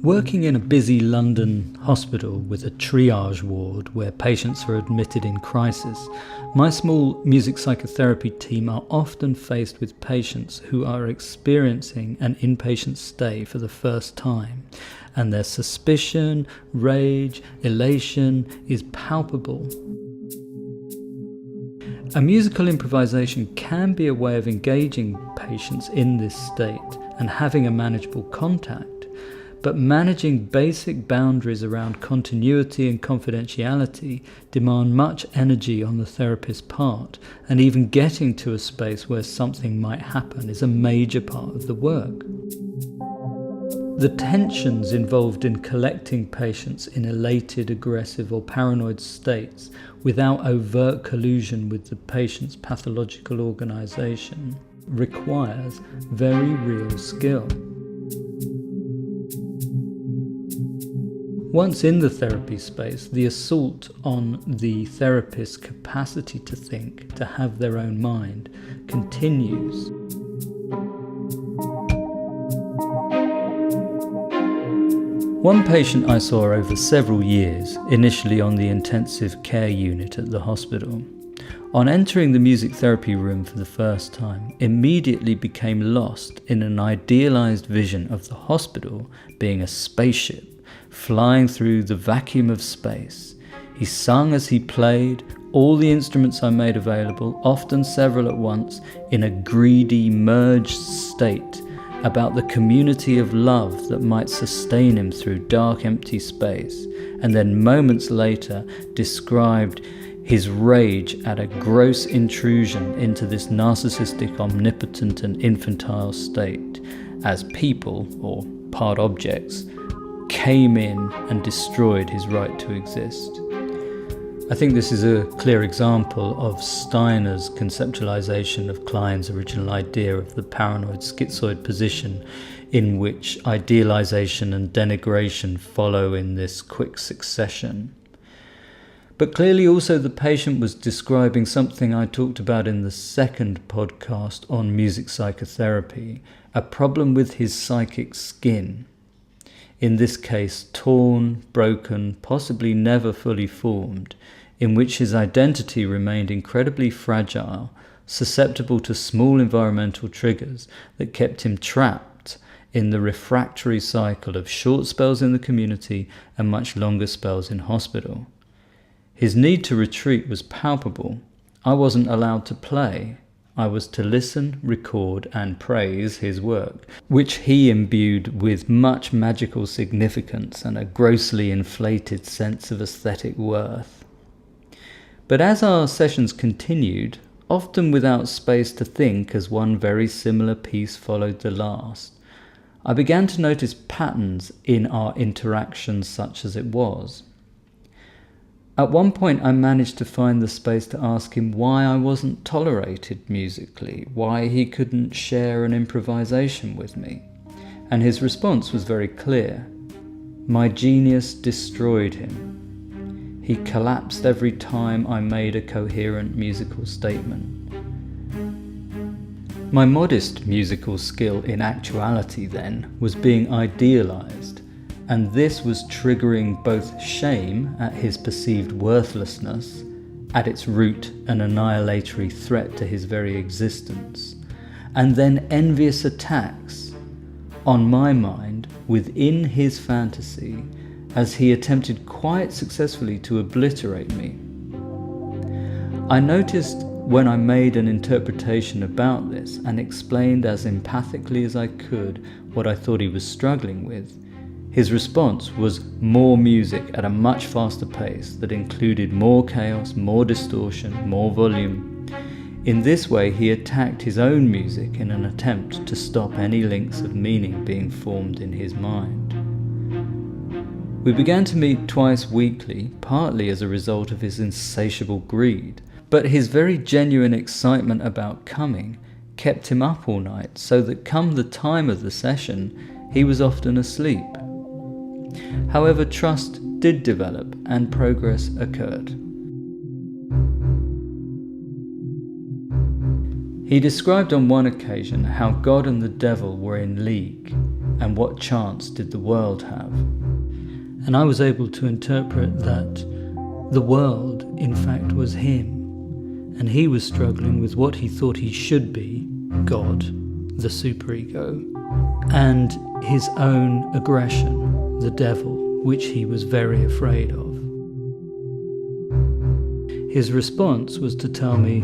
Working in a busy London hospital with a triage ward where patients are admitted in crisis, my small music psychotherapy team are often faced with patients who are experiencing an inpatient stay for the first time, and their suspicion, rage, elation is palpable. A musical improvisation can be a way of engaging patients in this state and having a manageable contact. But managing basic boundaries around continuity and confidentiality demand much energy on the therapist's part, and even getting to a space where something might happen is a major part of the work. The tensions involved in collecting patients in elated, aggressive or paranoid states without overt collusion with the patient's pathological organisation requires very real skill. Once in the therapy space, the assault on the therapist's capacity to think, to have their own mind, continues. One patient I saw over several years, initially on the intensive care unit at the hospital, on entering the music therapy room for the first time, immediately became lost in an idealized vision of the hospital being a spaceship flying through the vacuum of space. He sung as he played, all the instruments I made available, often several at once, in a greedy, merged state, about the community of love that might sustain him through dark, empty space, and then moments later described his rage at a gross intrusion into this narcissistic, omnipotent and infantile state as people, or part objects, came in and destroyed his right to exist. I think this is a clear example of Steiner's conceptualization of Klein's original idea of the paranoid schizoid position, in which idealization and denigration follow in this quick succession. But clearly also the patient was describing something I talked about in the second podcast on music psychotherapy, a problem with his psychic skin. In this case, torn, broken, possibly never fully formed, in which his identity remained incredibly fragile, susceptible to small environmental triggers that kept him trapped in the refractory cycle of short spells in the community and much longer spells in hospital. His need to retreat was palpable. I wasn't allowed to play. I was to listen, record and praise his work, which he imbued with much magical significance and a grossly inflated sense of aesthetic worth. But as our sessions continued, often without space to think as one very similar piece followed the last, I began to notice patterns in our interactions such as it was. At one point I managed to find the space to ask him why I wasn't tolerated musically, why he couldn't share an improvisation with me. And his response was very clear. My genius destroyed him. He collapsed every time I made a coherent musical statement. My modest musical skill in actuality then was being idealized, and this was triggering both shame at his perceived worthlessness, at its root an annihilatory threat to his very existence, and then envious attacks on my mind within his fantasy as he attempted quite successfully to obliterate me. I noticed when I made an interpretation about this and explained as empathically as I could what I thought he was struggling with, his response was more music at a much faster pace that included more chaos, more distortion, more volume. In this way, he attacked his own music in an attempt to stop any links of meaning being formed in his mind. We began to meet twice weekly, partly as a result of his insatiable greed, but his very genuine excitement about coming kept him up all night, so that come the time of the session, he was often asleep. However, trust did develop and progress occurred. He described on one occasion how God and the devil were in league, and what chance did the world have? And I was able to interpret that the world, in fact, was him, and he was struggling with what he thought he should be, God, the superego, and his own aggression, the devil, which he was very afraid of. His response was to tell me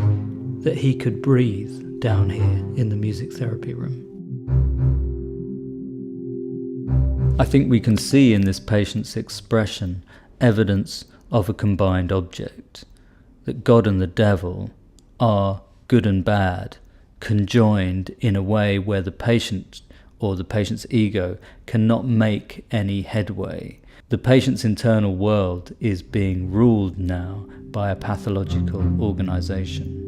that he could breathe down here in the music therapy room. I think we can see in this patient's expression evidence of a combined object, that God and the devil are good and bad, conjoined in a way where the patient or the patient's ego cannot make any headway. The patient's internal world is being ruled now by a pathological organization.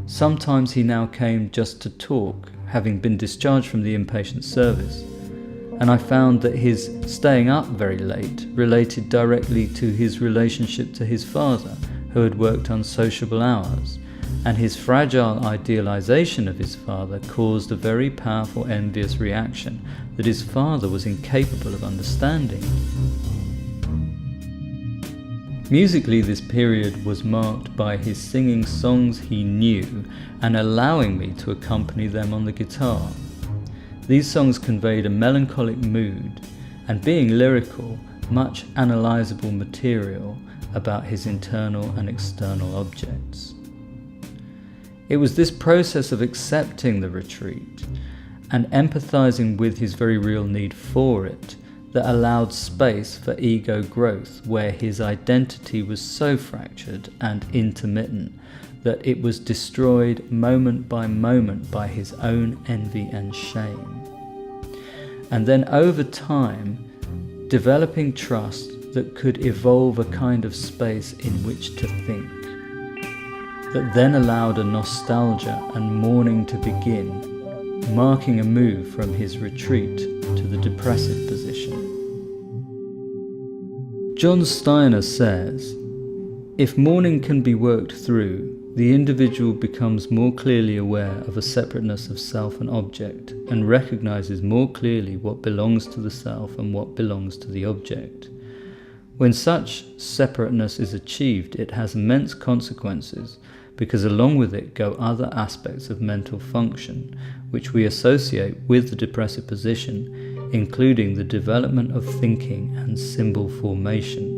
Sometimes he now came just to talk, having been discharged from the inpatient service, and I found that his staying up very late related directly to his relationship to his father, who had worked unsociable hours, and his fragile idealization of his father caused a very powerful envious reaction that his father was incapable of understanding. Musically, this period was marked by his singing songs he knew and allowing me to accompany them on the guitar. These songs conveyed a melancholic mood and, being lyrical, much analyzable material about his internal and external objects. It was this process of accepting the retreat and empathizing with his very real need for it that allowed space for ego growth, where his identity was so fractured and intermittent that it was destroyed moment by his own envy and shame. And then over time, developing trust that could evolve a kind of space in which to think, that then allowed a nostalgia and mourning to begin, marking a move from his retreat to the depressive position. John Steiner says, if mourning can be worked through, the individual becomes more clearly aware of a separateness of self and object, and recognizes more clearly what belongs to the self and what belongs to the object. When such separateness is achieved, it has immense consequences, because along with it go other aspects of mental function, which we associate with the depressive position, including the development of thinking and symbol formation.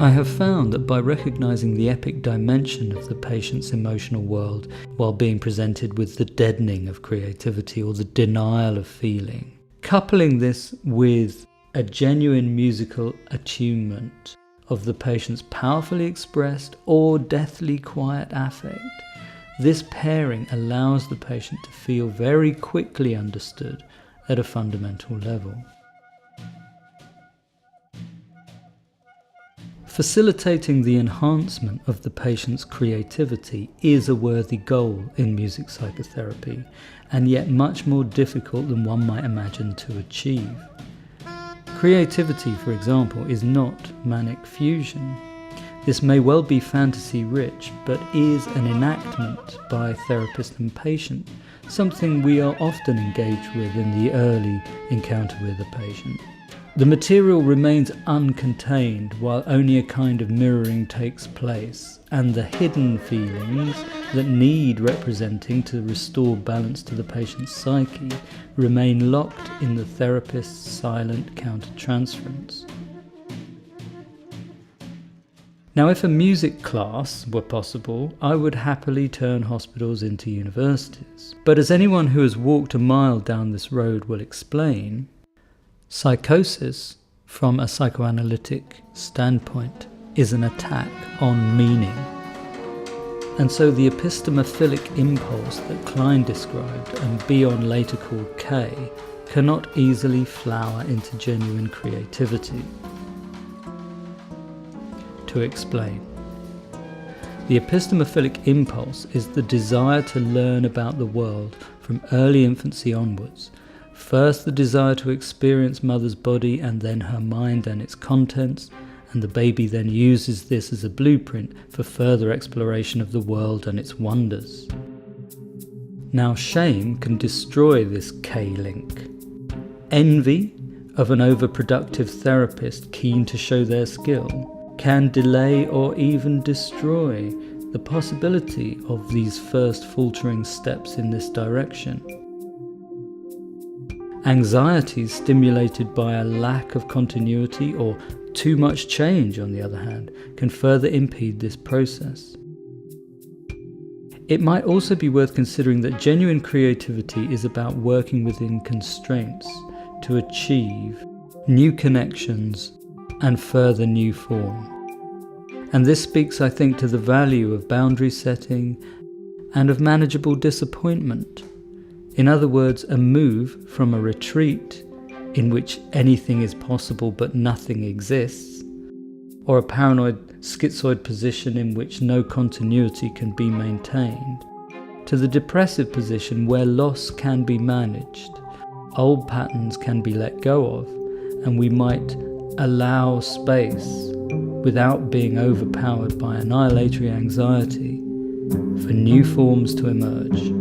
I have found that by recognizing the epic dimension of the patient's emotional world while being presented with the deadening of creativity or the denial of feeling, coupling this with a genuine musical attunement of the patient's powerfully expressed or deathly quiet affect, this pairing allows the patient to feel very quickly understood at a fundamental level. Facilitating the enhancement of the patient's creativity is a worthy goal in music psychotherapy, and yet much more difficult than one might imagine to achieve. Creativity, for example, is not manic fusion. This may well be fantasy-rich, but is an enactment by therapist and patient, something we are often engaged with in the early encounter with a patient. The material remains uncontained while only a kind of mirroring takes place, and the hidden feelings that need representing to restore balance to the patient's psyche remain locked in the therapist's silent countertransference. Now, if a music class were possible, I would happily turn hospitals into universities. But as anyone who has walked a mile down this road will explain, psychosis, from a psychoanalytic standpoint, is an attack on meaning. And so the epistemophilic impulse that Klein described and Bion later called K cannot easily flower into genuine creativity. To explain, the epistemophilic impulse is the desire to learn about the world from early infancy onwards. First, the desire to experience mother's body and then her mind and its contents, and the baby then uses this as a blueprint for further exploration of the world and its wonders. Now, shame can destroy this K-link. Envy of an overproductive therapist keen to show their skill can delay or even destroy the possibility of these first faltering steps in this direction. Anxiety stimulated by a lack of continuity or too much change, on the other hand, can further impede this process. It might also be worth considering that genuine creativity is about working within constraints to achieve new connections and further new form. And this speaks, I think, to the value of boundary setting and of manageable disappointment. In other words, a move from a retreat in which anything is possible but nothing exists, or a paranoid schizoid position in which no continuity can be maintained, to the depressive position where loss can be managed, old patterns can be let go of, and we might allow space without being overpowered by annihilatory anxiety for new forms to emerge.